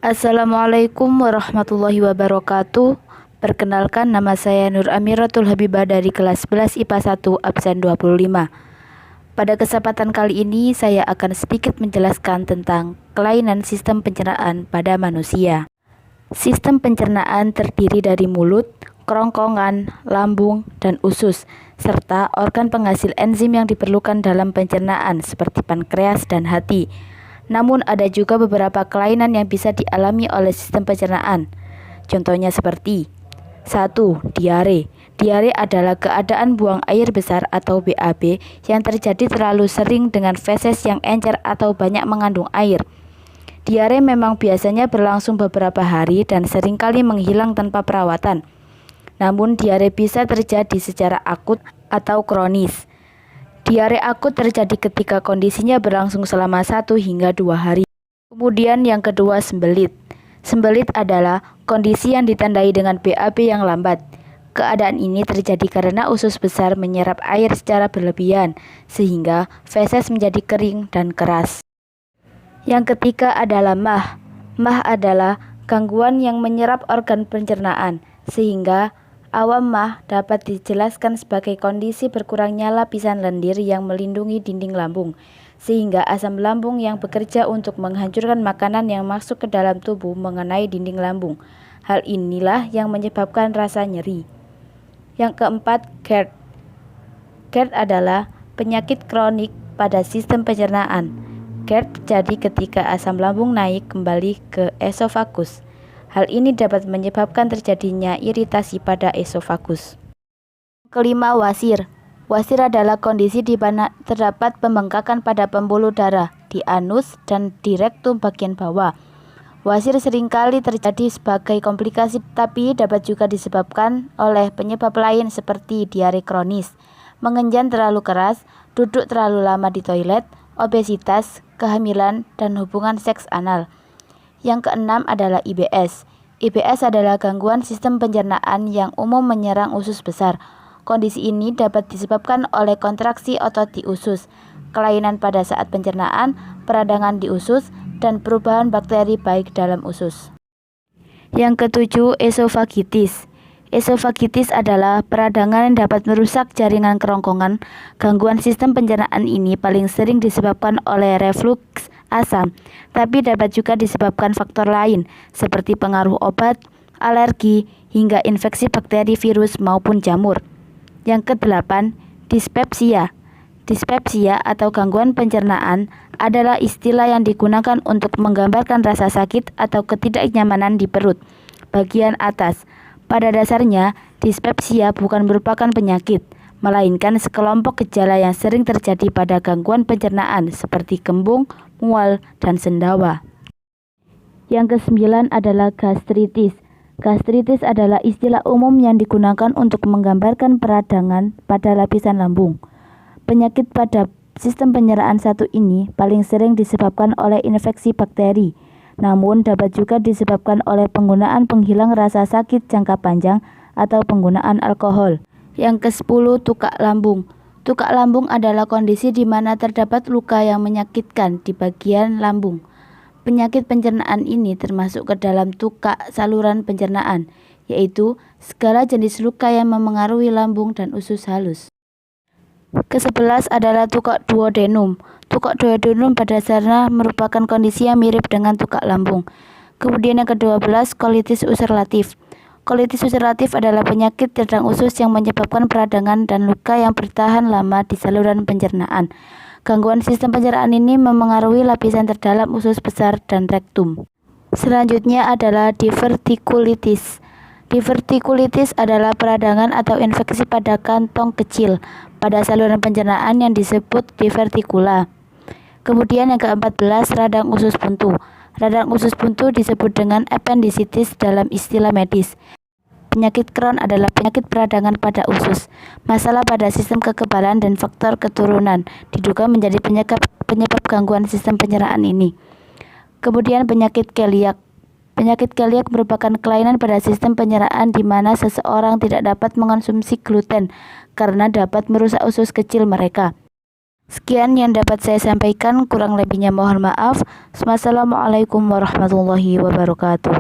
Assalamualaikum warahmatullahi wabarakatuh. Perkenalkan, nama saya Nur Amiratul Habibah dari kelas 11 IPA 1 absen 25. Pada kesempatan kali ini saya akan sedikit menjelaskan tentang kelainan sistem pencernaan pada manusia. Sistem pencernaan terdiri dari mulut, kerongkongan, lambung, dan usus, serta organ penghasil enzim yang diperlukan dalam pencernaan seperti pankreas dan hati. Namun ada juga beberapa kelainan yang bisa dialami oleh sistem pencernaan. Contohnya seperti 1. Diare. Diare adalah keadaan buang air besar atau BAB yang terjadi terlalu sering dengan feses yang encer atau banyak mengandung air. Diare memang biasanya berlangsung beberapa hari dan seringkali menghilang tanpa perawatan. Namun diare bisa terjadi secara akut atau kronis. Diare akut terjadi ketika kondisinya berlangsung selama 1 hingga 2 hari. Kemudian yang kedua, sembelit. Sembelit adalah kondisi yang ditandai dengan BAB yang lambat. Keadaan ini terjadi karena usus besar menyerap air secara berlebihan, sehingga feses menjadi kering dan keras. Yang ketiga adalah MAH. MAH adalah gangguan yang menyerap organ pencernaan, sehingga awam MAH dapat dijelaskan sebagai kondisi berkurangnya lapisan lendir yang melindungi dinding lambung, sehingga asam lambung yang bekerja untuk menghancurkan makanan yang masuk ke dalam tubuh mengenai dinding lambung. Hal inilah yang menyebabkan rasa nyeri. Yang keempat, GERD. GERD adalah penyakit kronik pada sistem pencernaan. GERD terjadi ketika asam lambung naik kembali ke esofagus. Hal ini dapat menyebabkan terjadinya iritasi pada esofagus. Kelima, wasir. Wasir adalah kondisi di mana terdapat pembengkakan pada pembuluh darah di anus dan di rektum bagian bawah. Wasir seringkali terjadi sebagai komplikasi, tapi dapat juga disebabkan oleh penyebab lain seperti diare kronis, mengenjan terlalu keras, duduk terlalu lama di toilet, obesitas, kehamilan, dan hubungan seks anal. Yang keenam adalah IBS. IBS adalah gangguan sistem pencernaan yang umum menyerang usus besar. Kondisi ini dapat disebabkan oleh kontraksi otot di usus, kelainan pada saat pencernaan, peradangan di usus, dan perubahan bakteri baik dalam usus. Yang ketujuh, esofagitis. Esofagitis adalah peradangan yang dapat merusak jaringan kerongkongan. Gangguan sistem pencernaan ini paling sering disebabkan oleh refluks asam, tapi dapat juga disebabkan faktor lain seperti pengaruh obat, alergi, hingga infeksi bakteri, virus, maupun jamur. Yang kedelapan, dispepsia. Dispepsia atau gangguan pencernaan adalah istilah yang digunakan untuk menggambarkan rasa sakit atau ketidaknyamanan di perut bagian atas. Pada dasarnya, dispepsia bukan merupakan penyakit, melainkan sekelompok gejala yang sering terjadi pada gangguan pencernaan seperti kembung, mual, dan sendawa. Yang kesembilan adalah gastritis. Gastritis adalah istilah umum yang digunakan untuk menggambarkan peradangan pada lapisan lambung. Penyakit pada sistem pencernaan satu ini paling sering disebabkan oleh infeksi bakteri, namun dapat juga disebabkan oleh penggunaan penghilang rasa sakit jangka panjang atau penggunaan alkohol. Yang ke-10, tukak lambung. Tukak lambung adalah kondisi di mana terdapat luka yang menyakitkan di bagian lambung. Penyakit pencernaan ini termasuk ke dalam tukak saluran pencernaan, yaitu segala jenis luka yang memengaruhi lambung dan usus halus. Ke-11 adalah tukak duodenum. Tukak duodenum pada dasarnya merupakan kondisi yang mirip dengan tukak lambung. Kemudian yang ke-12, kolitis ulceratif. Kolitis ulceratif adalah penyakit radang usus yang menyebabkan peradangan dan luka yang bertahan lama di saluran pencernaan. Gangguan sistem pencernaan ini memengaruhi lapisan terdalam usus besar dan rektum. Selanjutnya adalah divertikulitis. Divertikulitis adalah peradangan atau infeksi pada kantong kecil pada saluran pencernaan yang disebut divertikula. Kemudian yang ke-14, radang usus buntu. Radang usus buntu disebut dengan appendicitis dalam istilah medis. Penyakit Crohn adalah penyakit peradangan pada usus. Masalah pada sistem kekebalan dan faktor keturunan diduga menjadi penyebab gangguan sistem pencernaan ini. Kemudian penyakit keliak. Penyakit keliak merupakan kelainan pada sistem pencernaan di mana seseorang tidak dapat mengonsumsi gluten karena dapat merusak usus kecil mereka. Sekian yang dapat saya sampaikan, kurang lebihnya mohon maaf. Wassalamualaikum warahmatullahi wabarakatuh.